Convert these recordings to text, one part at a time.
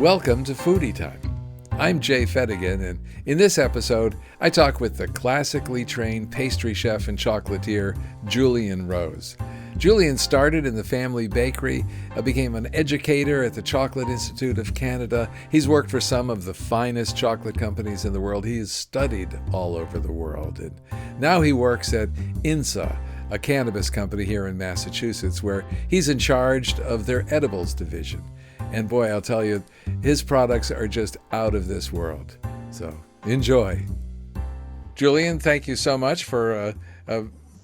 Welcome to Foodytime. I'm Jay Fettigan, and in this episode, I talk with the classically trained pastry chef and chocolatier, Julian Rose. Julian started in the family bakery, became an educator at the Chocolate Institute of Canada. He's worked for some of the finest chocolate companies in the world. He has studied all over the world. And now he works at INSA, a cannabis company here in Massachusetts, where he's in charge of their edibles division. And boy, I'll tell you, his products are just out of this world. So enjoy. Julian, thank you so much for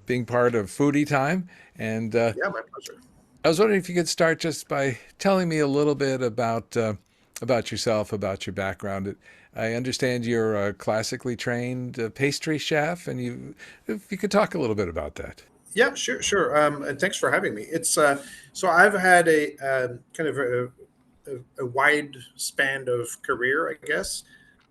being part of Foodytime. And Yeah, my pleasure. I was wondering if you could start just by telling me a little bit about yourself, about your background. I understand you're a classically trained pastry chef, and if you could talk a little bit about that. Yeah, sure. And thanks for having me. It's so I've had a kind of a wide span of career, I guess.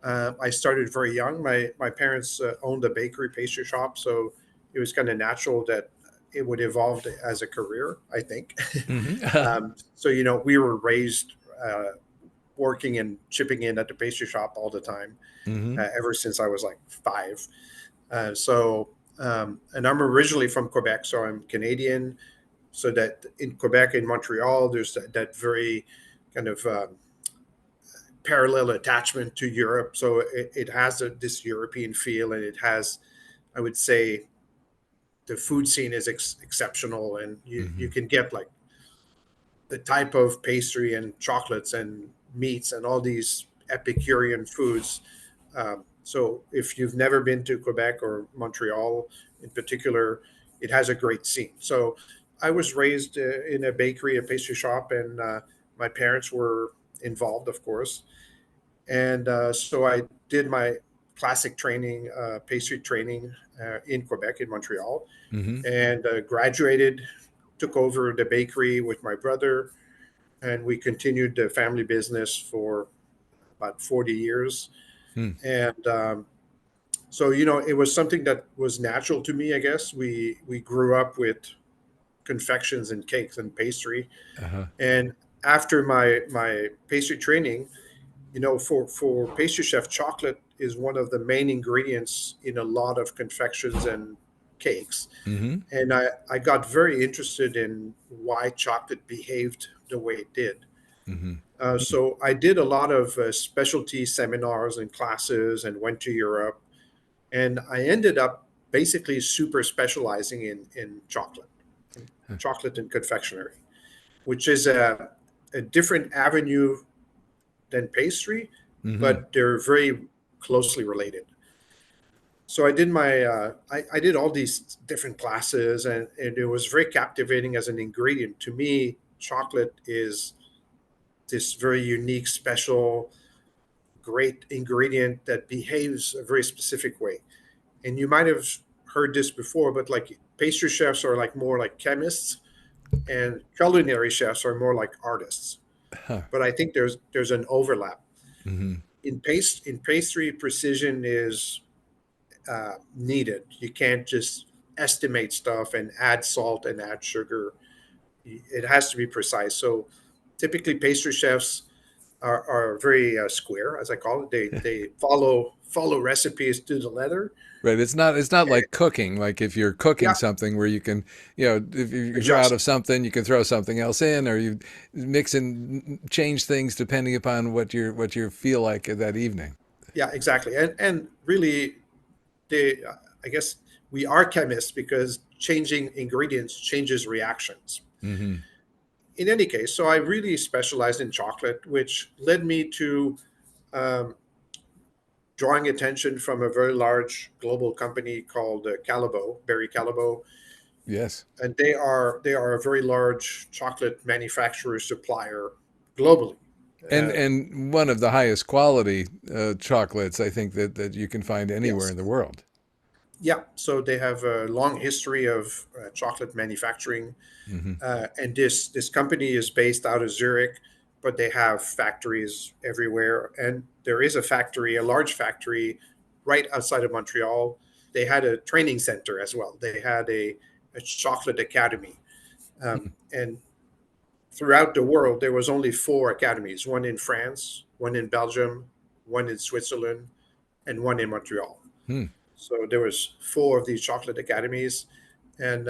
I started very young. My parents owned a bakery pastry shop, so it was kind of natural that it would evolve as a career, I think. Mm-hmm. So we were raised working and chipping in at the pastry shop all the time, Mm-hmm. ever since I was like five. And I'm originally from Quebec, so I'm Canadian. So that in Quebec, in Montreal, there's that very kind of parallel attachment to Europe. So it has this European feel, and it has, I would say, the food scene is exceptional, and you Mm-hmm. can get like the type of pastry and chocolates and meats and all these Epicurean foods. So if you've never been to Quebec or Montreal in particular, it has a great scene. So I was raised in a bakery, a pastry shop, and my parents were involved, of course. And so I did my classic training, pastry training in Quebec, in Montreal, Mm-hmm. and graduated, took over the bakery with my brother, and we continued the family business for about 40 years. Mm. And so it was something that was natural to me, I guess. We grew up with confections and cakes and pastry. Uh-huh. And after my pastry training, for pastry chef, chocolate is one of the main ingredients in a lot of confections and cakes. Mm-hmm. And I got very interested in why chocolate behaved the way it did. Mm-hmm. So I did a lot of specialty seminars and classes and went to Europe. And I ended up basically super specializing in chocolate and confectionery, which is a different avenue than pastry, Mm-hmm. but they're very closely related. So I did all these different classes, and it was very captivating as an ingredient. To me, chocolate is this very unique, special, great ingredient that behaves a very specific way. And you might have heard this before, but like pastry chefs are like more like chemists, and culinary chefs are more like artists. Huh. But I think there's an overlap. Mm-hmm. In pastry, precision is needed. You can't just estimate stuff and add salt and add sugar. It has to be precise. So typically, pastry chefs are very square, as I call it. They follow recipes to the letter. Right. It's not And, like cooking. Like if you're cooking yeah, something where you can, if you're out adjust. of something, you can throw something else in, or you mix and change things depending upon what you feel like that evening. Yeah, exactly. And really, they I guess we are chemists because changing ingredients changes reactions. Mm-hmm. In any case, so I really specialized in chocolate, which led me to um, drawing attention from a very large global company called Callebaut, Barry Callebaut, Yes. and they are a very large chocolate manufacturer supplier globally. And Uh, and one of the highest quality chocolates I think that you can find anywhere yes, in the world. yeah. So they have a long history of chocolate manufacturing, Mm-hmm. and this company is based out of Zurich, but they have factories everywhere. And there is a large factory, right outside of Montreal. They had a training center as well. They had a chocolate academy, and throughout the world, there was only four academies: one in France, one in Belgium, one in Switzerland, and one in Montreal. Hmm. So there was four of these chocolate academies, and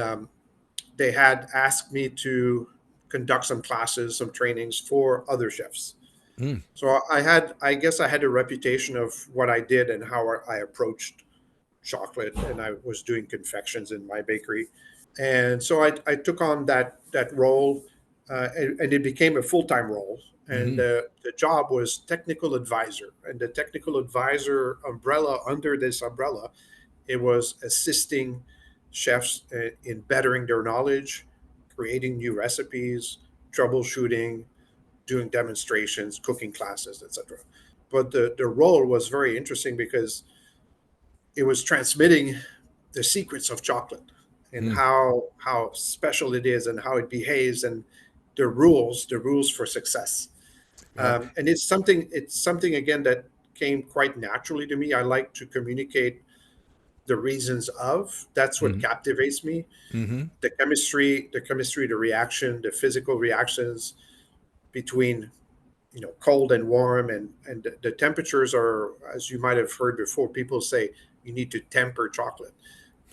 they had asked me to conduct some classes, some trainings for other chefs. Hmm. So I guess I had a reputation of what I did and how I approached chocolate, and I was doing confections in my bakery. And so I took on that role, and it became a full-time role. And Hmm. the job was technical advisor. And the technical advisor umbrella, under this umbrella, it was assisting chefs in bettering their knowledge, creating new recipes, troubleshooting, doing demonstrations, cooking classes, etc. But the role was very interesting because it was transmitting the secrets of chocolate and Hmm. how special it is and how it behaves, and the rules for success. Yeah. And it's something again that came quite naturally to me. I like to communicate the reasons of. That's what Hmm. captivates me. Hmm. The chemistry, the reaction, the physical reactions between cold and warm, and the temperatures are, as you might have heard before, people say you need to temper chocolate,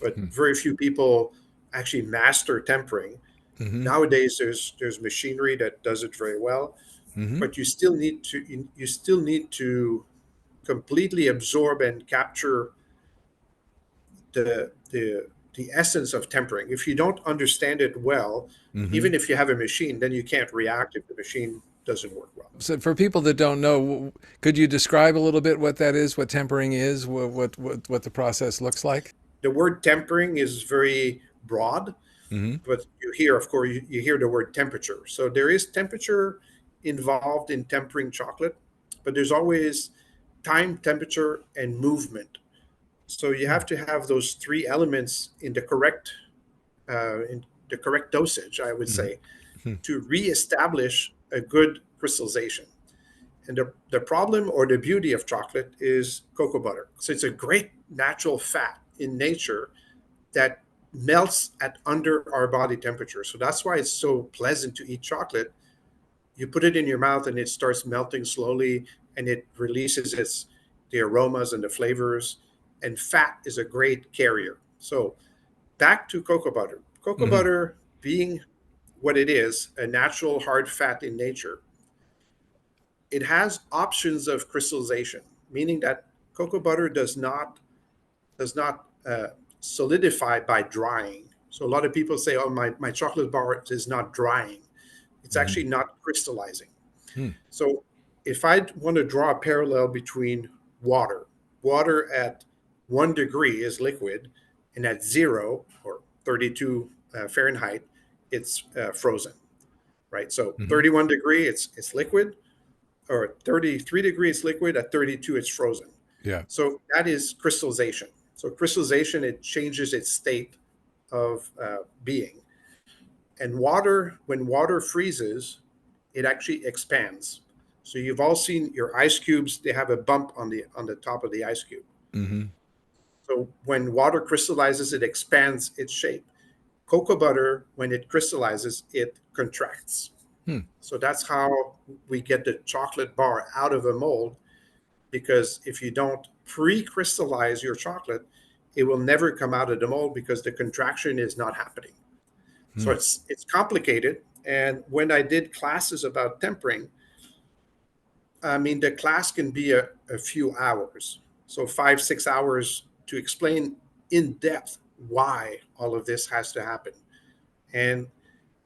but very few people actually master tempering. Hmm. Nowadays there's machinery that does it very well, Hmm. but you still need to completely absorb and capture the essence of tempering. If you don't understand it well, Hmm. even if you have a machine, then you can't react if the machine doesn't work well. So for people that don't know, could you describe a little bit what that is, what tempering is, what the process looks like? The word tempering is very broad, Hmm. but you hear, of course, you hear the word temperature. So there is temperature involved in tempering chocolate, but there's always time, temperature, and movement. So you have to have those three elements in the correct dosage, I would Hmm. say, to reestablish a good crystallization. And the problem or the beauty of chocolate is cocoa butter. So it's a great natural fat in nature that melts at under our body temperature. So that's why it's so pleasant to eat chocolate. You put it in your mouth and it starts melting slowly, and it releases the aromas and the flavors. And fat is a great carrier. So back to cocoa butter. Cocoa Hmm. butter being what it is, a natural hard fat in nature, it has options of crystallization, meaning that cocoa butter does not solidify by drying. So a lot of people say, "Oh, my chocolate bar is not drying." It's Hmm. actually not crystallizing. Hmm. So if I want to draw a parallel between water at 1 degree is liquid, and at 0 or 32 Fahrenheit, it's frozen, right? So Hmm. 31 degree, it's liquid, or 33 degrees liquid, at 32 it's frozen. Yeah. So that is crystallization. So crystallization, it changes its state of being. And water, when water freezes, it actually expands. So you've all seen your ice cubes, they have a bump on the top of the ice cube. Hmm. So when water crystallizes, it expands its shape. Cocoa butter, when it crystallizes, it contracts. Hmm. So that's how we get the chocolate bar out of a mold, because if you don't pre-crystallize your chocolate, it will never come out of the mold because the contraction is not happening. So Hmm. it's complicated. And when I did classes about tempering, I mean, the class can be a few hours, so 5 6 hours, to explain in depth why all of this has to happen. And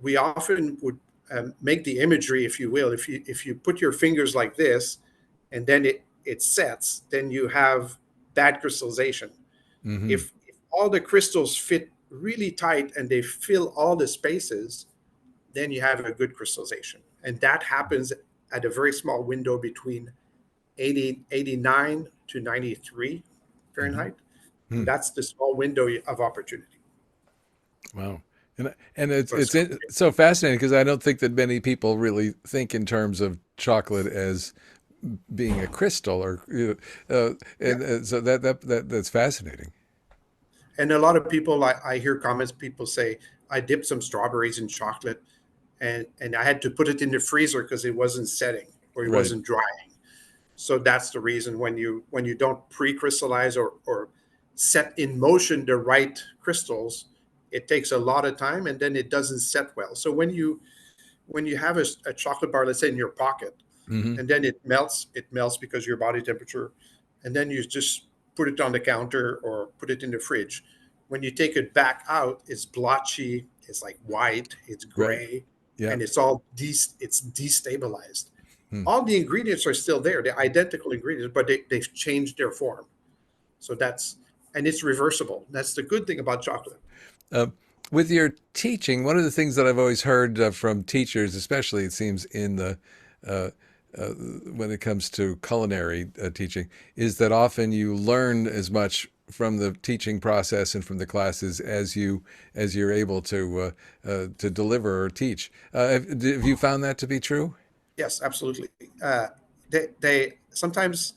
we often would make the imagery, if you will, if you put your fingers like this, and then it sets, then you have bad crystallization. Hmm. If all the crystals fit really tight and they fill all the spaces, then you have a good crystallization. And that happens at a very small window between 89 to 93 Hmm. Fahrenheit. And Hmm. that's the small window of opportunity. Wow. And it's So it's complicated. so fascinating because I don't think that many people really think in terms of chocolate as being a crystal or Yeah. and so that's fascinating. And a lot of people, I hear comments, people say, I dipped some strawberries in chocolate and I had to put it in the freezer because it wasn't setting or it Right. wasn't drying. So that's the reason when you don't pre-crystallize or set in motion the right crystals, it takes a lot of time and then it doesn't set well. So when you have a chocolate bar, let's say in your pocket, Mm-hmm. and then it melts because your body temperature, and then you just put it on the counter or put it in the fridge. When you take it back out, it's blotchy, it's like white, it's Right. gray, Yeah. and it's all it's destabilized. Hmm. All the ingredients are still there, the identical ingredients, but they've changed their form. So and it's reversible. That's the good thing about chocolate. Uh, with your teaching, one of the things that I've always heard from teachers, especially it seems in the uh, uh, when it comes to culinary teaching, is that often you learn as much from the teaching process and from the classes as you're able to deliver or teach. Have you found that to be true? Yes, absolutely. They sometimes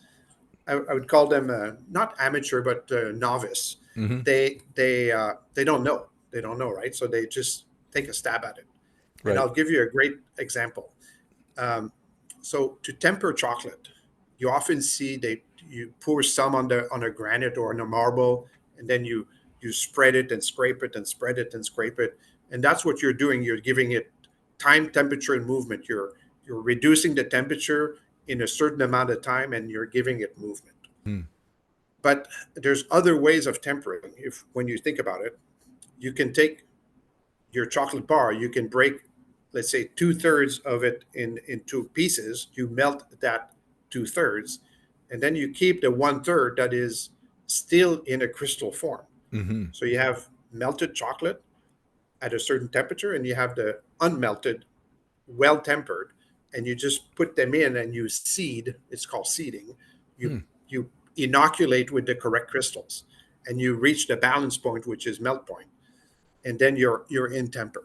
I would call them not amateur but novice. Mm-hmm. They don't know. They don't know, right? So they just take a stab at it. And Right. I'll give you a great example. Um, so to temper chocolate, you often see you pour some on a granite or on a marble, and then you spread it and scrape it and spread it and scrape it, and that's what you're doing. You're giving it time, temperature, and movement. You're reducing the temperature in a certain amount of time, and you're giving it movement. Hmm. But there's other ways of tempering. If when you think about it, you can take your chocolate bar, you can break, let's say, 2/3 of it into pieces. You melt that 2/3, and then you keep the 1/3 that is still in a crystal form. Mm-hmm. So you have melted chocolate at a certain temperature, and you have the unmelted, well tempered, and you just put them in and you seed. It's called seeding. You Hmm. you inoculate with the correct crystals, and you reach the balance point, which is melt point, and then you're in temper.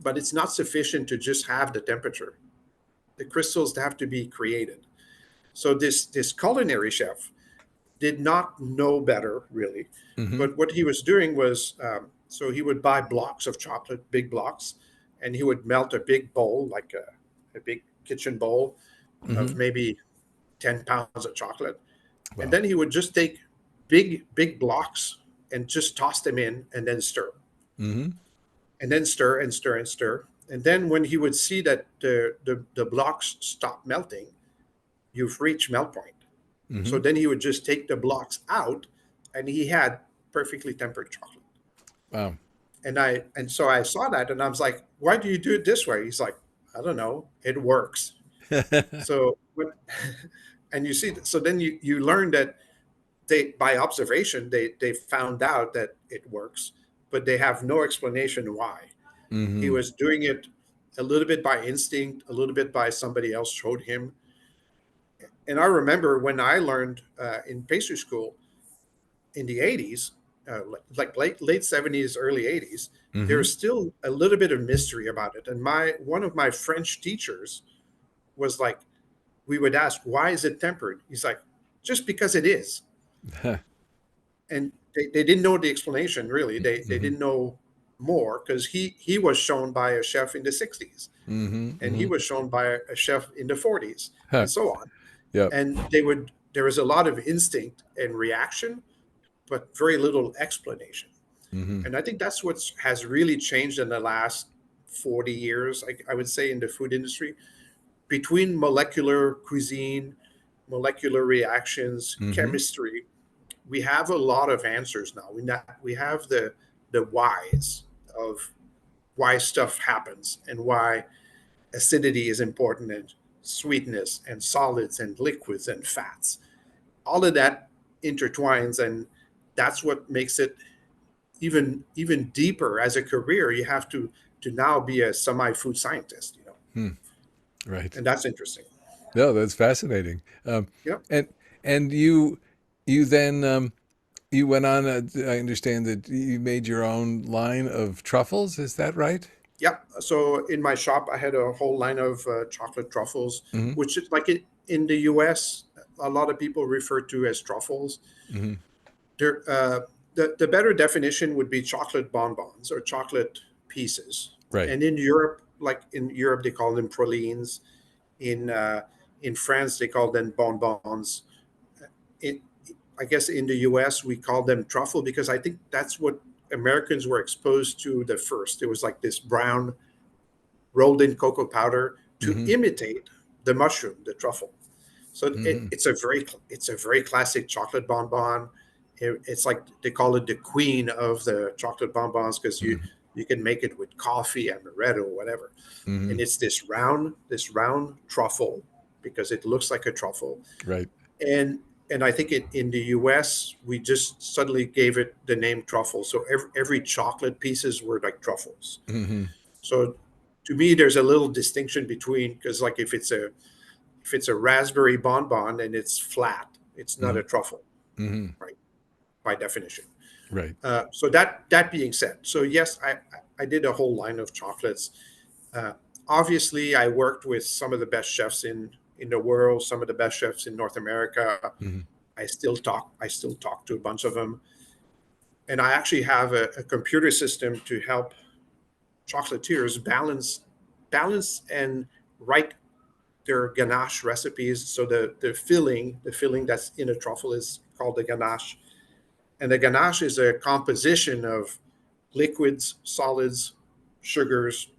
But it's not sufficient to just have the temperature. The crystals have to be created. So this culinary chef did not know better really, Mm-hmm. but what he was doing was so he would buy blocks of chocolate, big blocks, and he would melt a big bowl, like a big kitchen bowl Mm-hmm. of maybe 10 pounds of chocolate, and Wow. then he would just take big blocks and just toss them in and then stir Mm-hmm. and then stir and stir and stir. And then when he would see that the blocks stop melting, you've reached melt point. Mm-hmm. So then he would just take the blocks out and he had perfectly tempered chocolate. Wow. And so I saw that and I was like, why do you do it this way? He's like, I don't know. It works. So and you see, so then you learn that they by observation they found out that it works, but they have no explanation why. He Mm-hmm. was doing it a little bit by instinct, a little bit by somebody else showed him. And I remember when I learned in pastry school in the 80s, like late 70s, early 80s, Mm-hmm. there's still a little bit of mystery about it. And one of my French teachers was like, we would ask, why is it tempered? He's like, just because it is. And they didn't know the explanation really. They Mm-hmm. didn't know more because he was shown by a chef in the 60s Mm-hmm. and he Mm-hmm. was shown by a chef in the 40s Huh. and so on. Yep. And there was a lot of instinct and reaction, but very little explanation. Mm-hmm. And I think that's what has really changed in the last 40 years, I would say, in the food industry between molecular cuisine, molecular reactions, Mm-hmm. chemistry. We have a lot of answers now. We have the whys of why stuff happens and why acidity is important and sweetness and solids and liquids and fats. All of that intertwines, and that's what makes it even deeper as a career. You have to now be a semi food scientist, Hmm. Right. and that's interesting. No, that's fascinating. Yep. And you then you went on. I understand that you made your own line of truffles. Is that right? Yep. So in my shop, I had a whole line of chocolate truffles, Mm-hmm. which is like in the U.S. a lot of people refer to as truffles. Mm-hmm. They're, the better definition would be chocolate bonbons or chocolate pieces. Right. And in Europe, like in Europe, they call them pralines. In in France, they call them bonbons. In, I guess in the US, we call them truffle because I think that's what Americans were exposed to the first. It was like this brown rolled in cocoa powder to Mm-hmm. imitate the mushroom, the truffle. So Mm-hmm. it's a very classic chocolate bonbon. It's like they call it the queen of the chocolate bonbons because you can make it with coffee, amaretto, whatever. Mm-hmm. And it's this round truffle because it looks like a truffle. Right. And I think in the US we just suddenly gave it the name truffle. So every chocolate pieces were like truffles. Mm-hmm. So to me, there's a little distinction between because like if it's a raspberry bonbon and it's flat, it's not Mm-hmm. a truffle, Mm-hmm. right? By definition. Right. So that being said, so yes, I did a whole line of chocolates. Uh, Obviously, I worked with some of the best chefs in the world, some of the best chefs in North America. Mm-hmm. I still talk to a bunch of them, and I actually have a computer system to help chocolatiers balance and write their ganache recipes. So the filling that's in a truffle is called the ganache, and the ganache is a composition of liquids, solids, sugars,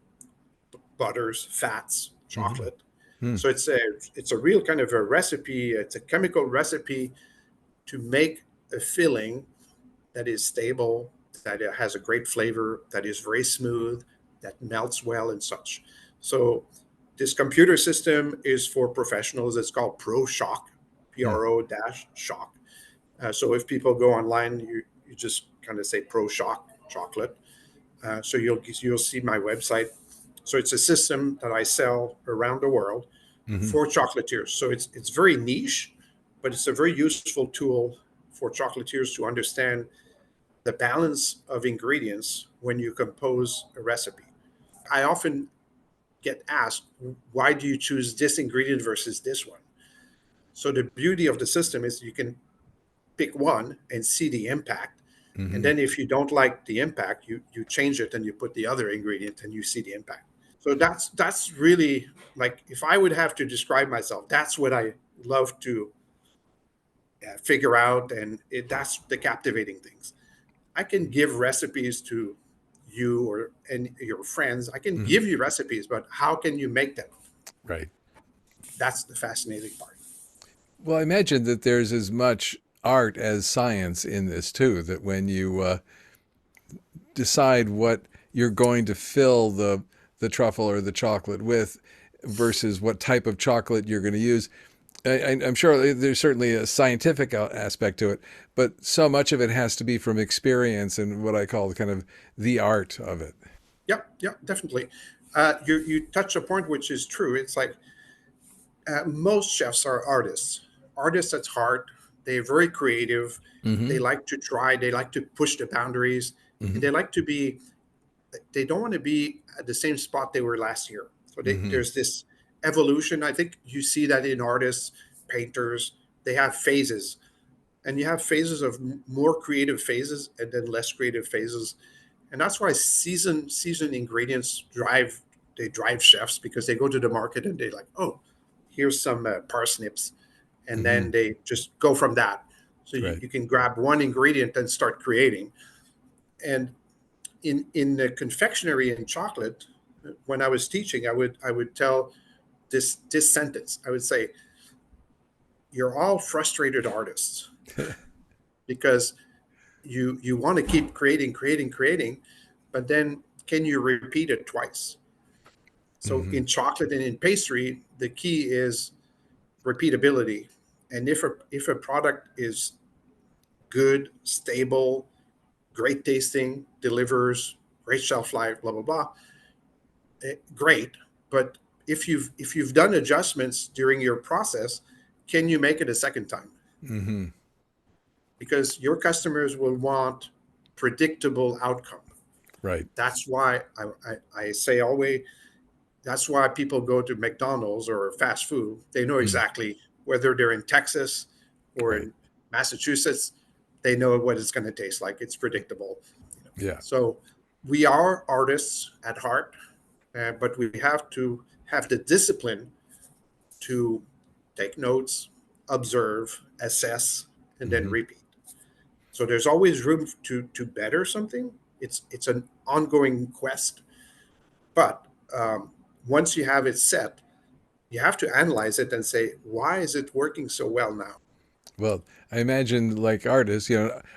butters, fats, Mm-hmm. chocolate. Mm-hmm. So it's a real kind of a recipe. It's a chemical recipe to make a filling that is stable, that it has a great flavor, that is very smooth, that melts well and such. So this computer system is for professionals. It's called Pro Shock, PRO dash shock. So if people go online, you just kind of say Pro Shock chocolate. So you'll see my website. So it's a system that I sell around the world Mm-hmm. for chocolatiers. So it's very niche, but it's a very useful tool for chocolatiers to understand the balance of ingredients when you compose a recipe. I often get asked, why do you choose this ingredient versus this one? So the beauty of the system is you can pick one and see the impact. And Mm-hmm. then if you don't like the impact, you change it and you put the other ingredient and you see the impact. So that's really like if I would have to describe myself, that's what I love to figure out, and that's the captivating things. I can give recipes to you or and your friends. I can Mm-hmm. give you recipes, but how can you make them? Right. That's the fascinating part. Well, I imagine that there's as much art as science in this too. That when you decide what you're going to fill the truffle or the chocolate with, versus what type of chocolate you're going to use, I'm sure there's certainly a scientific aspect to it, but so much of it has to be from experience and what I call kind of the art of it. Yeah, definitely. You touch a point which is true. It's like most chefs are artists. Artists at heart. They're very creative. Mm-hmm. They like to try. They like to push the boundaries, and Mm-hmm. they like to be. They don't want to be at the same spot they were last year. So Mm-hmm. there's this evolution. I think you see that in artists, painters. They have phases, and you have phases of more creative phases and then less creative phases, and that's why season ingredients drive chefs because they go to the market and they like, oh, here's some parsnips, and Mm-hmm. then they just go from that. So Right. you can grab one ingredient and start creating. And in the confectionery and chocolate, when I was teaching, I would tell this sentence. I would say, "You're all frustrated artists because you want to keep creating, but then can you repeat it twice?" So Mm-hmm. in chocolate and in pastry, the key is repeatability. And if a product is good, stable, great tasting, delivers great shelf life, blah blah blah, great. But if you've done adjustments during your process, can you make it a second time? Mm-hmm. Because your customers will want predictable outcome. Right. That's why I say always. That's why people go to McDonald's or fast food. They know Mm. exactly whether they're in Texas or Right. in Massachusetts. They know what it's going to taste like. It's predictable. Yeah. So we are artists at heart, but we have to have the discipline to take notes, observe, assess, and then Hmm. repeat. So there's always room to better something. It's an ongoing quest, but once you have it set, you have to analyze it and say, why is it working so well now? Well, I imagine like artists,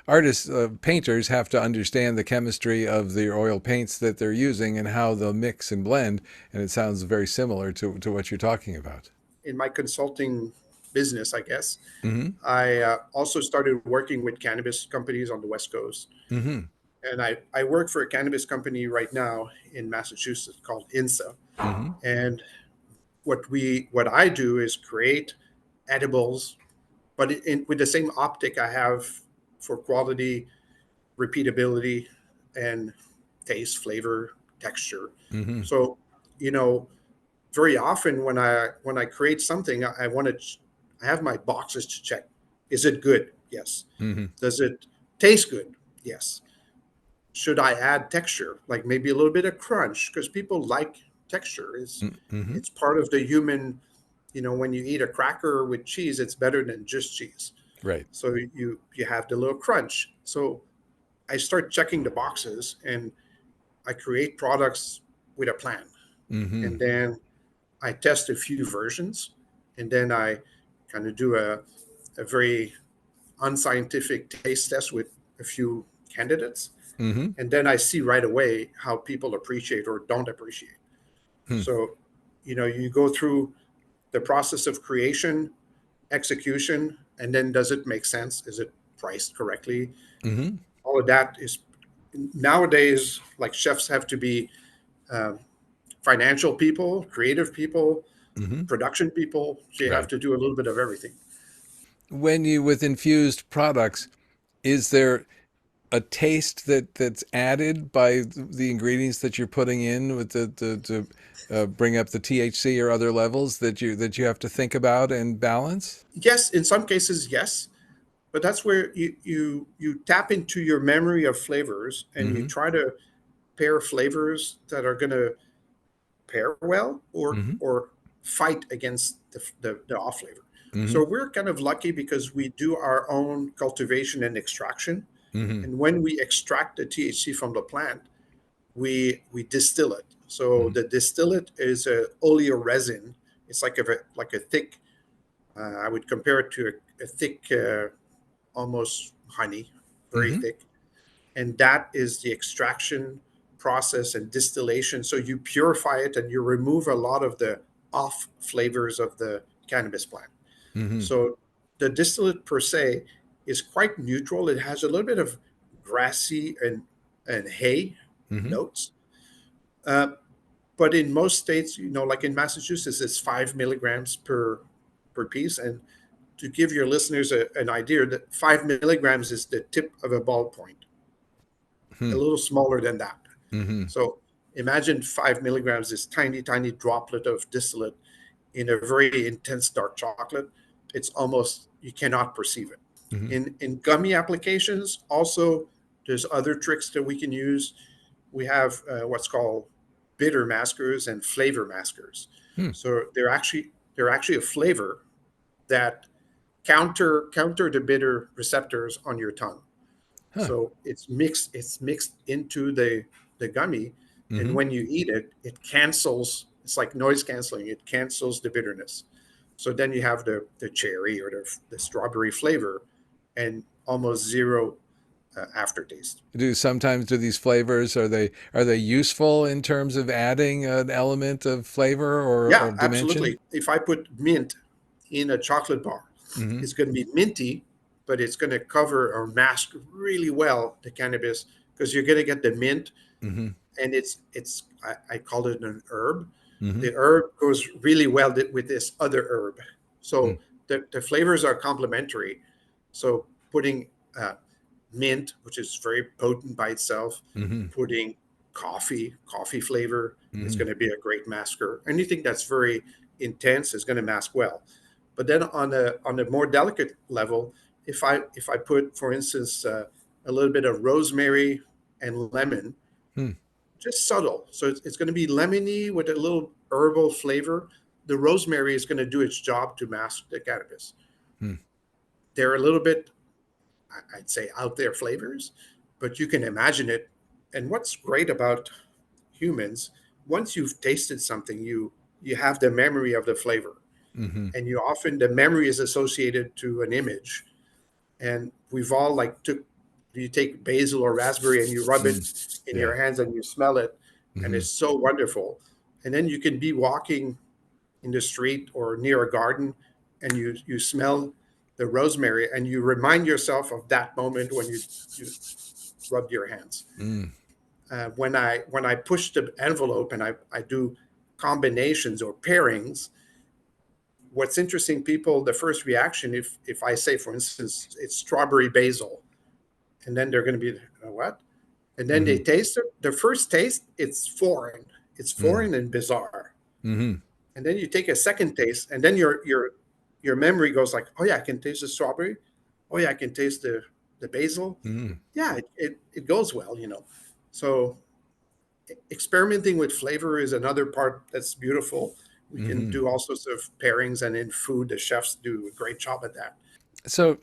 artists, painters have to understand the chemistry of the oil paints that they're using and how they'll mix and blend. And it sounds very similar to what you're talking about. In my consulting business, I guess, Hmm. I also started working with cannabis companies on the West Coast. Hmm. And I work for a cannabis company right now in Massachusetts called INSA. Hmm. And what I do is create edibles, but with the same optic I have for quality, repeatability, and taste, flavor, texture. Hmm. So, you know, very often when I create something, I want to I have my boxes to check. Is it good? Yes. Hmm. Does it taste good? Yes. Should I add texture, like maybe a little bit of crunch, because people like texture. Hmm. It's part of the human. When you eat a cracker with cheese, it's better than just cheese. Right. So you have the little crunch. So I start checking the boxes and I create products with a plan. Hmm. And then I test a few versions, and then I kind of do a very unscientific taste test with a few candidates. Hmm. And then I see right away how people appreciate or don't appreciate. Hmm. So, you go through the process of creation, execution, and then does it make sense? Is it priced correctly? Hmm. All of that is nowadays, like, chefs have to be um, financial people, creative people, Hmm. production people. So you have Right. to do a little bit of everything. When you with infused products, is there a taste that's added by the ingredients that you're putting in with the to bring up the THC or other levels that you have to think about and balance? Yes, in some cases, yes, but that's where you tap into your memory of flavors and you Hmm. try to pair flavors that are going to pair well Hmm. or fight against the off flavor. Hmm. So we're kind of lucky because we do our own cultivation and extraction. Hmm. And when we extract the THC from the plant, we distill it. So Hmm. the distillate is a oleoresin. It's like a thick. I would compare it to a thick, almost honey, very Hmm. thick, and that is the extraction process and distillation. So you purify it and you remove a lot of the off flavors of the cannabis plant. Hmm. So the distillate per se is quite neutral. It has a little bit of grassy and hay Hmm. notes. Uh, but in most states, like in Massachusetts, it's 5 milligrams per piece. And to give your listeners an idea, that 5 milligrams is the tip of a ballpoint, a little smaller than that. Hmm. So imagine 5 milligrams, this tiny, tiny droplet of distillate in a very intense dark chocolate. It's almost, you cannot perceive it. Hmm. In gummy applications, also, there's other tricks that we can use. We have what's called bitter maskers and flavor maskers. Hmm. So they're actually a flavor that counter the bitter receptors on your tongue. Huh. So it's mixed into the gummy, and Hmm. when you eat it, it cancels. It's like noise canceling. It cancels the bitterness. So then you have the cherry or the strawberry flavor, and almost zero aftertaste. Do these flavors are they useful in terms of adding an element of flavor or Yeah, dimension? absolutely. If I put mint in a chocolate bar, Hmm. it's going to be minty, but it's going to cover or mask really well the cannabis because you're going to get the mint, Hmm. and I call it an herb. Hmm. The herb goes really well with this other herb, so the flavors are complementary. So putting uh, mint, which is very potent by itself, Hmm. putting coffee flavor is Hmm. going to be a great masker. Anything that's very intense is going to mask well. But then on a more delicate level, if I put, for instance, a little bit of rosemary and lemon, Hmm. just subtle. So it's going to be lemony with a little herbal flavor. The rosemary is going to do its job to mask the cannabis. Hmm. They're a little bit, I'd say, out there flavors, but you can imagine it. And what's great about humans, once you've tasted something, you have the memory of the flavor, Mm-hmm. and you often the memory is associated to an image. And we've all like took you take basil or raspberry and you rub it Mm. in Yeah. your hands and you smell it, and Mm-hmm. it's so wonderful. And then you can be walking in the street or near a garden, and you smell the rosemary, and you remind yourself of that moment when you rubbed your hands. Mm. When I push the envelope and I do combinations or pairings, what's interesting, people, the first reaction, if I say, for instance, it's strawberry basil, and then they're going to be, what? And then Mm-hmm. they taste it. The first taste, it's foreign. It's Mm. foreign and bizarre. Mm-hmm. And then you take a second taste, and then your memory goes like, oh yeah, I can taste the strawberry. Oh yeah, I can taste the basil. Mm. Yeah, it goes well, So experimenting with flavor is another part that's beautiful. We can Mm-hmm. do all sorts of pairings, and in food, the chefs do a great job at that. So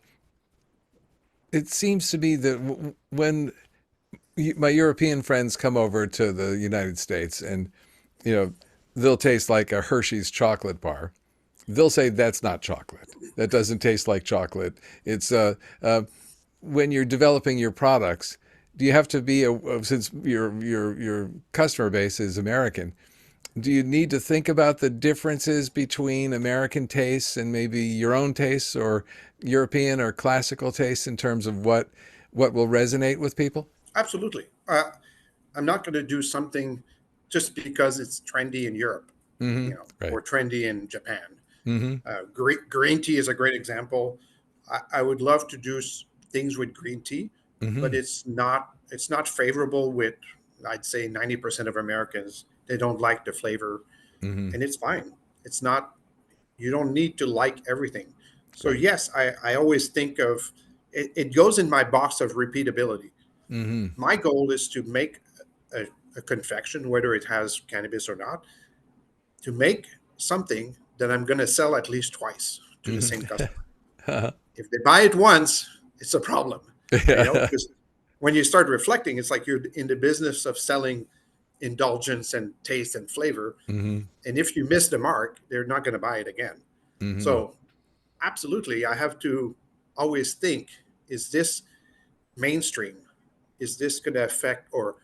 it seems to be that when my European friends come over to the United States and, you know, they'll taste like a Hershey's chocolate bar. They'll say that's not chocolate. That doesn't taste like chocolate. It's when you're developing your products, do you have to be since your customer base is American, do you need to think about the differences between American tastes and maybe your own tastes or European or classical tastes in terms of what will resonate with people? Absolutely. I'm not going to do something just because it's trendy in Europe, Mm-hmm. Right. or trendy in Japan. Mm-hmm. Green tea is a great example. I would love to do things with green tea, but Mm-hmm. it's not favorable with, I'd say, 90% of Americans. They don't like the flavor, Mm-hmm. and it's fine. It's not. You don't need to like everything. So Right. yes, I always think of it. It goes in my box of repeatability. Mm-hmm. My goal is to make a, a confection, whether it has cannabis or not, to make something that I'm going to sell at least twice to the same customer. Mm-hmm. If they buy it once, it's a problem, Yeah. because when you start reflecting, it's like you're in the business of selling indulgence and taste and flavor. Mm-hmm. And if you miss the mark, they're not going to buy it again. Mm-hmm. So, absolutely, I have to always think, is this mainstream? Is this going to affect, or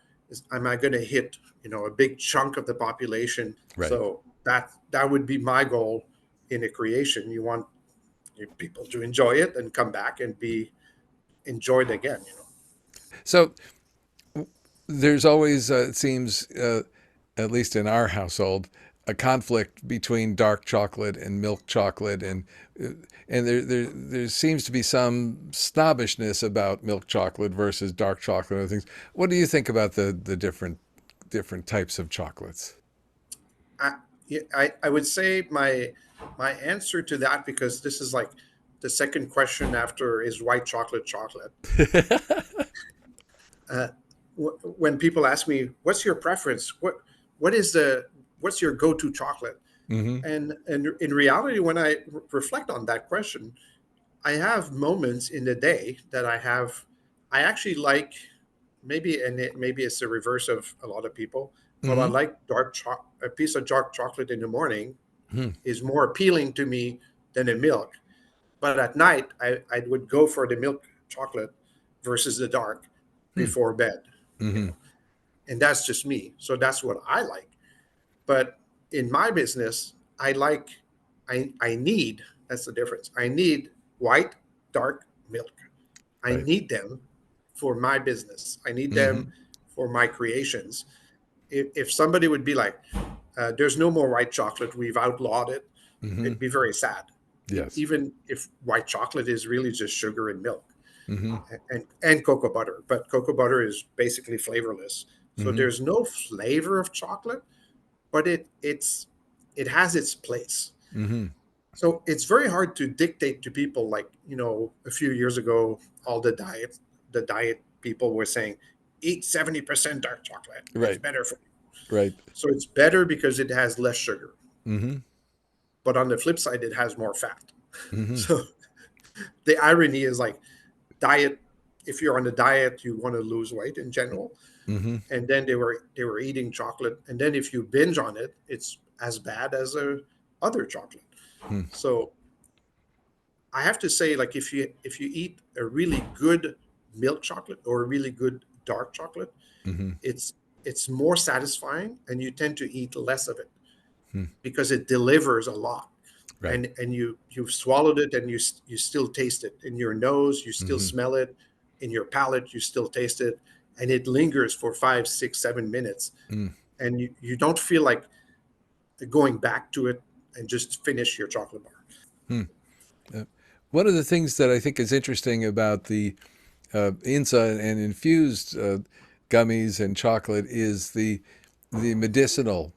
am I going to hit, a big chunk of the population? Right. So that would be my goal in a creation. You want people to enjoy it and come back and be enjoyed again. So there's always, it seems, at least in our household, a conflict between dark chocolate and milk chocolate, uh, and there seems to be some snobbishness about milk chocolate versus dark chocolate and other things. What do you think about the different types of chocolates? I, yeah, I would say my answer to that, because this is like the second question after, is white chocolate chocolate. Uh, when people ask me, "What's your preference? What is what's your go-to chocolate?" Mm-hmm. And in reality, when I reflect on that question, I have moments in the day that I actually like, maybe it's the reverse of a lot of people, but I Mm-hmm. like a piece of dark chocolate in the morning is more appealing to me than a milk. But at night, I would go for the milk chocolate versus the dark before bed, you Mm-hmm. know, and that's just me. So that's what I like. But in my business, I like, I need, that's the difference. I need white, dark milk. I Right. need them for my business. I need them Mm-hmm. for my creations. If somebody would be like, there's no more white chocolate, we've outlawed it, Mm-hmm. it'd be very sad. Yes. Even if white chocolate is really just sugar and milk Mm-hmm. and cocoa butter, but cocoa butter is basically flavorless. So Mm-hmm. there's no flavor of chocolate, but it has its place. Mm-hmm. So it's very hard to dictate to people, like, a few years ago, all the diet people were saying, eat 70% dark chocolate. It's Right. better for you. Right. So it's better because it has less sugar. Mm-hmm. But on the flip side, it has more fat. Mm-hmm. So the irony is like diet. If you're on a diet, you want to lose weight in general. Mm-hmm. And then they were eating chocolate. And then if you binge on it, it's as bad as a other chocolate. Mm-hmm. So I have to say, like if you eat a really good milk chocolate or a really good dark chocolate, Mm-hmm. it's it's more satisfying and you tend to eat less of it Hmm. because it delivers a lot. Right. And you've swallowed it and you still taste it in your nose, you still Mm-hmm. smell it in your palate, you still taste it, and it lingers for 5, 6, 7 minutes, Mm. and you don't feel like going back to it and just finish your chocolate bar. Hmm. Uh, One of the things that I think is interesting about the INSA and infused gummies and chocolate is the medicinal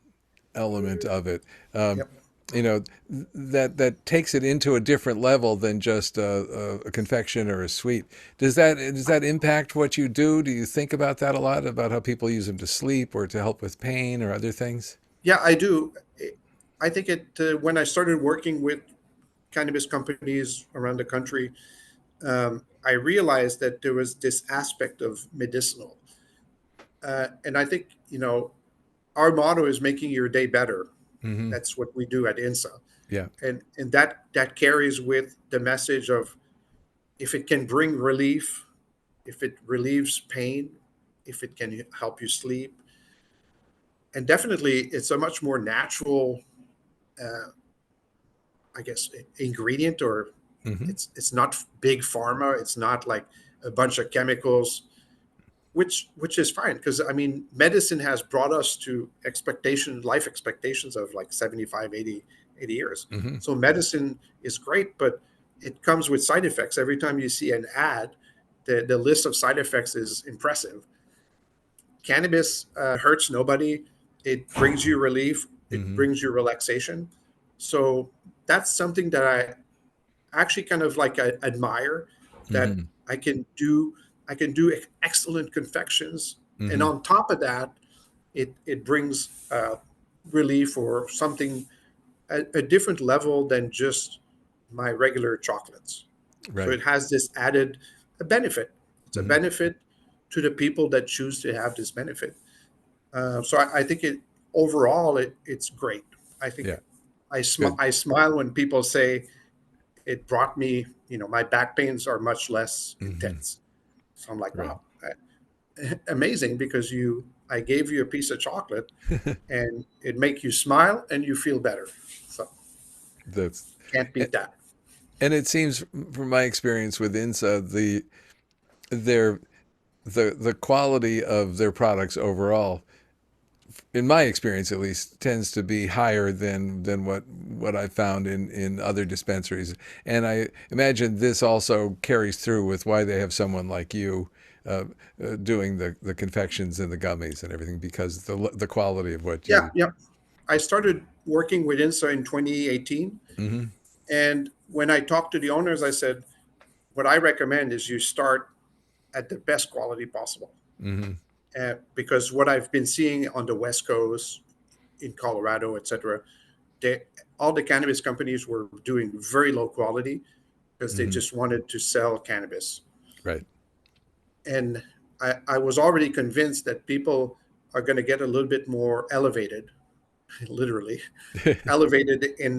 element of it. Um, Yep. you know, that takes it into a different level than just a confection or a sweet. Does that impact what you do? Do you think about that a lot, about how people use them to sleep or to help with pain or other things? Yeah, I do. I think when I started working with cannabis companies around the country, I realized that there was this aspect of medicinal. And I think, our motto is making your day better. Mm-hmm. That's what we do at INSA. Yeah. And that carries with the message of, if it can bring relief, if it relieves pain, if it can help you sleep, and definitely it's a much more natural, uh, I guess, ingredient, or Mm-hmm. it's not big pharma. It's not like a bunch of chemicals, which is fine, because I mean medicine has brought us to life expectations of like 75, 80 years. Mm-hmm. So medicine is great, but it comes with side effects. Every time you see an ad, the list of side effects is impressive. Cannabis hurts nobody. It brings you relief. It Mm-hmm. brings you relaxation. So that's something that I actually kind of like I admire, that Mm-hmm. I can do. I can do excellent confections, and Mm-hmm. on top of that, it brings relief or something at a different level than just my regular chocolates. So Right. it has this added benefit. It's a Mm-hmm. benefit to the people that choose to have this benefit. So I think overall it's great. I think Yeah. Good. I smile when people say it brought me, my back pains are much less Mm-hmm. intense. So I'm like, Right. wow, amazing, because I gave you a piece of chocolate and it make you smile and you feel better. So That's can't beat that. and it seems from my experience with INSA, their the quality of their products overall, in my experience at least, tends to be higher than what I found in other dispensaries. And I imagine this also carries through with why they have someone like you doing the confections and the gummies and everything, because the quality of what Yeah, you. yeah. I started working with INSA in 2018. Mm-hmm. And when I talked to the owners, I said, what I recommend is you start at the best quality possible. Mm-hmm. Because what I've been seeing on the West Coast, in Colorado, etc., they, all the cannabis companies were doing very low quality because they Mm-hmm. just wanted to sell cannabis. Right. And I was already convinced that people are going to get a little bit more elevated, literally elevated in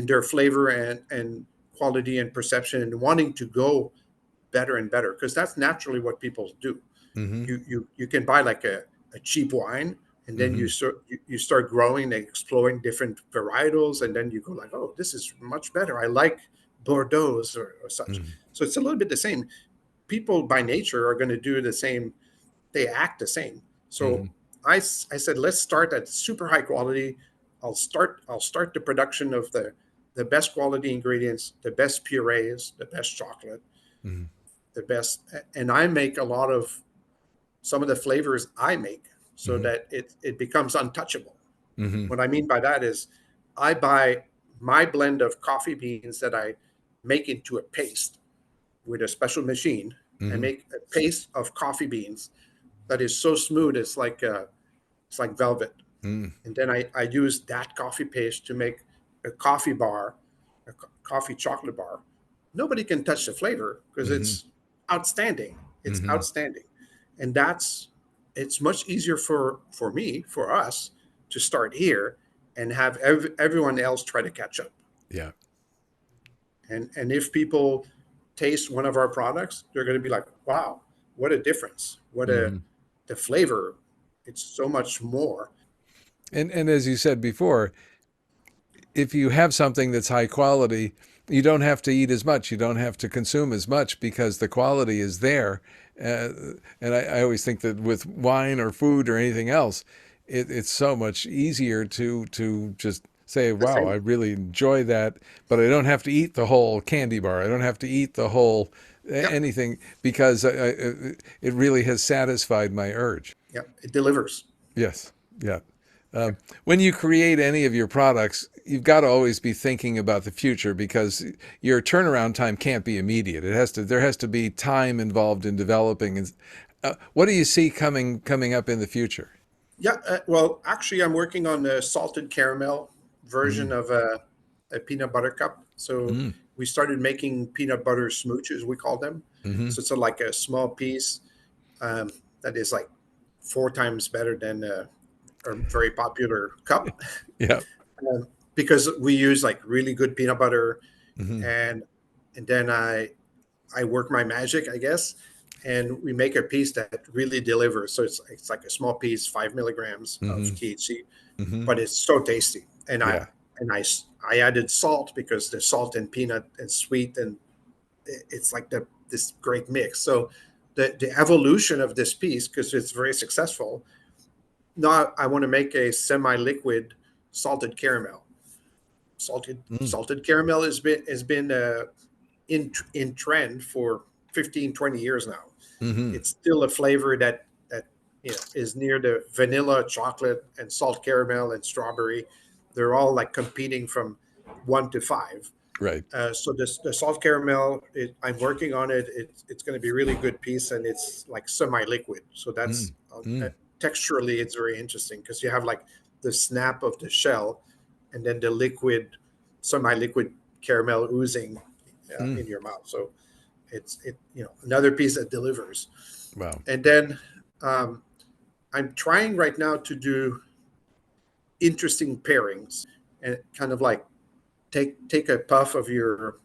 their flavor and quality and perception, and wanting to go better and better, because that's naturally what people do. Mm-hmm. You can buy like a cheap wine, and then Mm-hmm. you start growing and exploring different varietals, and then you go like, oh, this is much better. I like Bordeaux, or such. Mm-hmm. So it's a little bit the same. People by nature are going to do the same. They act the same. Mm-hmm. So I said, let's start at super high quality. I'll start the production of the best quality ingredients, the best purees, the best chocolate, Mm-hmm. the best. And I make a lot of some of the flavors I make, so Mm-hmm. that it becomes untouchable. Mm-hmm. What I mean by that is, I buy my blend of coffee beans that I make into a paste with a special machine. I Mm-hmm. make a paste of coffee beans that is so smooth. It's like velvet. Mm. And then I use that coffee paste to make a coffee bar, coffee chocolate bar. Nobody can touch the flavor because Mm-hmm. it's outstanding. It's Mm-hmm. outstanding, and it's much easier for us to start here and have everyone else try to catch up. Yeah. And if people taste one of our products, they're going to be like, "Wow, what a difference! What a Mm-hmm. the flavor! It's so much more." And as you said before, if you have something that's high quality, you don't have to eat as much. You don't have to consume as much because the quality is there. Uh, and I always think that with wine or food or anything else, it's so much easier to just say, The wow, I same. really enjoy that, but I don't have to eat the whole candy bar. I don't have to eat the whole Yep. anything because it really has satisfied my urge. Yep. It delivers. Yes. Yeah. Yep. When you create any of your products, you've got to always be thinking about the future because your turnaround time can't be immediate. There has to be time involved in developing. And what do you see coming up in the future? Yeah. Well, actually, I'm working on a salted caramel version Mm, of a peanut butter cup. So mm, we started making peanut butter smooches, we call them. mm-hmm. So it's like a small piece um, that is like four times better than a very popular cup. Yeah. Because we use like really good peanut butter, Mm-hmm. and then I work my magic, I guess, and we make a piece that really delivers. So it's like a small piece, 5 milligrams of Mm-hmm. THC, Mm-hmm. but it's so tasty. And Yeah. I added salt because the salt and peanut and sweet, and it's like this great mix. So the evolution of this piece, because it's very successful. Now I want to make a semi-liquid salted caramel. Mm, Salted caramel has been in trend for 15, 20 years now. mm-hmm. It's still a flavor that is near the vanilla, chocolate, and salt caramel and strawberry. They're all like competing from 1 to 5. Right. So the salt caramel, I'm working on it. It's going to be a really good piece, and it's like semi-liquid. So Mm, that's mm, texturally, it's very interesting because you have like the snap of the shell, and then the liquid, semi-liquid caramel oozing mm. in your mouth. So another piece that delivers. Wow. And then um, I'm trying right now to do interesting pairings and kind of like take a puff of your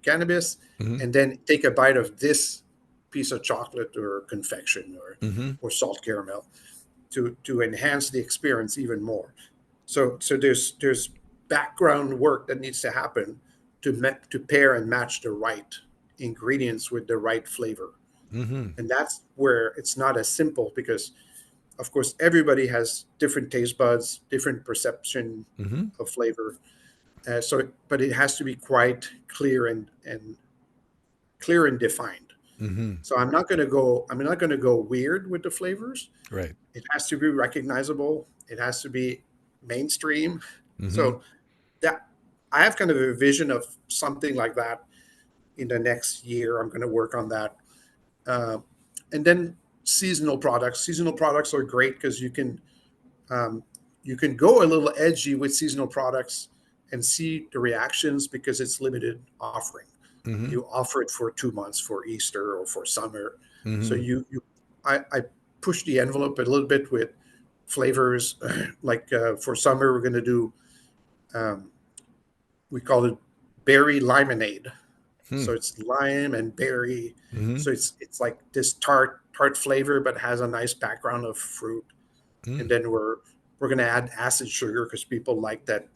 cannabis Mm-hmm. and then take a bite of this piece of chocolate or confection Mm-hmm. or salt caramel to enhance the experience even more. So there's background work that needs to happen to pair and match the right ingredients with the right flavor. Mm-hmm. And that's where it's not as simple because of course everybody has different taste buds, different perception Mm-hmm. of flavor. But it has to be quite clear and clear and defined. Mm-hmm. So I'm not going to go weird with the flavors. Right. It has to be recognizable. It has to be mainstream. Mm-hmm. So that I have kind of a vision of something like that in the next year. I'm going to work on that. Uh, and then seasonal products. Seasonal products are great because um, you can go a little edgy with seasonal products and see the reactions because it's limited offering. Mm-hmm. You offer it for 2 months for Easter or for summer. So Mm-hmm. I push the envelope a little bit with flavors. Like for summer, we're going to do um, we call it berry limonade. Hmm. So it's lime and berry. Mm-hmm. So it's like this tart flavor, but has a nice background of fruit. And Mm. then we're going to add acid sugar because people like that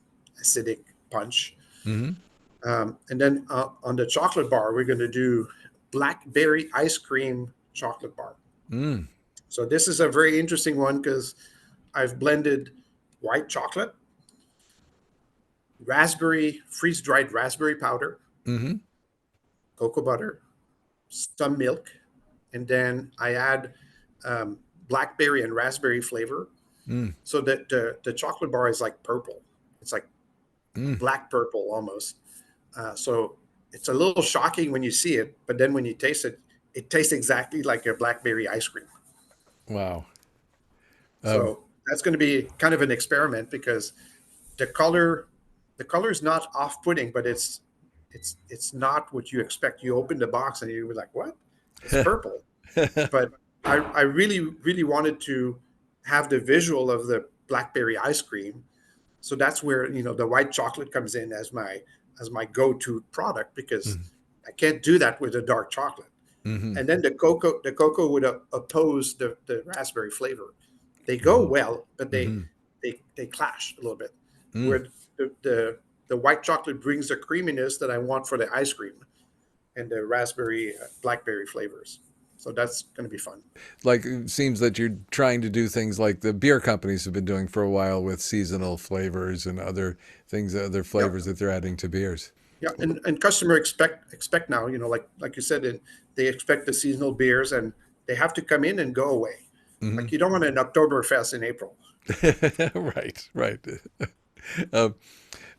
acidic punch. Mm-hmm. And then on the chocolate bar, we're going to do blackberry ice cream chocolate bar. Mm. So this is a very interesting one because I've blended white chocolate, raspberry, freeze dried raspberry powder, Mm-hmm. cocoa butter, some milk, and then I add um, blackberry and raspberry flavor Mm. so that the chocolate bar is like purple. It's like Mm. black purple almost. So it's a little shocking when you see it, but then when you taste it, it tastes exactly like a blackberry ice cream. Wow. So that's going to be kind of an experiment because the color is not off-putting, but it's not what you expect. You open the box and you were like, what? It's purple. But I really wanted to have the visual of the blackberry ice cream. So that's where, the white chocolate comes in as my go-to product, because I can't do that with a dark chocolate. Mm-hmm. And then the cocoa would oppose the raspberry flavor. They go well, but they clash a little bit. Where the white chocolate brings the creaminess that I want for the ice cream, and the raspberry blackberry flavors. So that's going to be fun. Like, it seems that you're trying to do things like the beer companies have been doing for a while with seasonal flavors and other things, other flavors that they're adding to beers. Yeah, and customer expect now, like you said, they expect the seasonal beers, and they have to come in and go away. Like, you don't want an Oktoberfest in April. Right.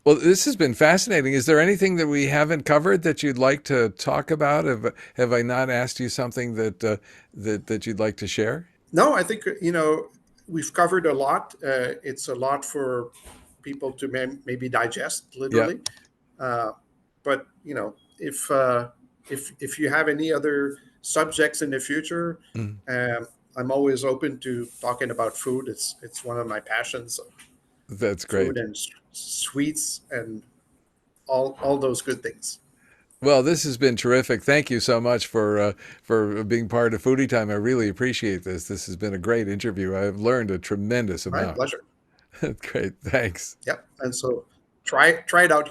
Well, this has been fascinating. Is there anything that we haven't covered that you'd like to talk about? Have I not asked you something that you'd like to share? No, I think, we've covered a lot. It's a lot for people to maybe digest, literally. Yeah. But if you have any other subjects in the future, I'm always open to talking about food. It's one of my passions. That's great. Food and sweets and all those good things. Well, this has been terrific. Thank you so much for being part of Foodytime. I really appreciate this. This has been a great interview. I've learned a tremendous amount. My pleasure. Great. Thanks. Yep. And so try it out.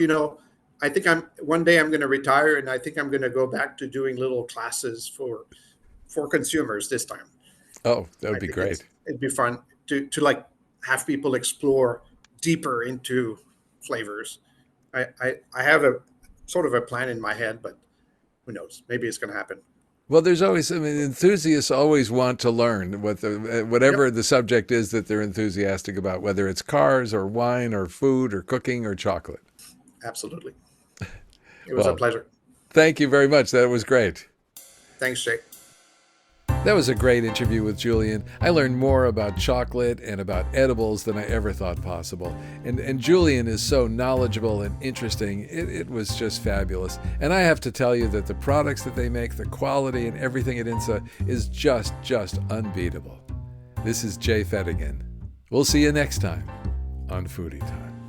I think one day I'm going to retire, and I think I'm going to go back to doing little classes for consumers this time. Oh, that would be great. It'd be fun to like have people explore deeper into flavors. I have a sort of a plan in my head, but who knows? Maybe it's going to happen. Well, there's always, enthusiasts always want to learn whatever the subject is that they're enthusiastic about, whether it's cars or wine or food or cooking or chocolate. Absolutely. It was a pleasure. Thank you very much. That was great. Thanks, Jake. That was a great interview with Julian. I learned more about chocolate and about edibles than I ever thought possible. And Julian is so knowledgeable and interesting. It was just fabulous. And I have to tell you that the products that they make, the quality and everything at INSA is just unbeatable. This is Jay Fettigan. We'll see you next time on Foodytime.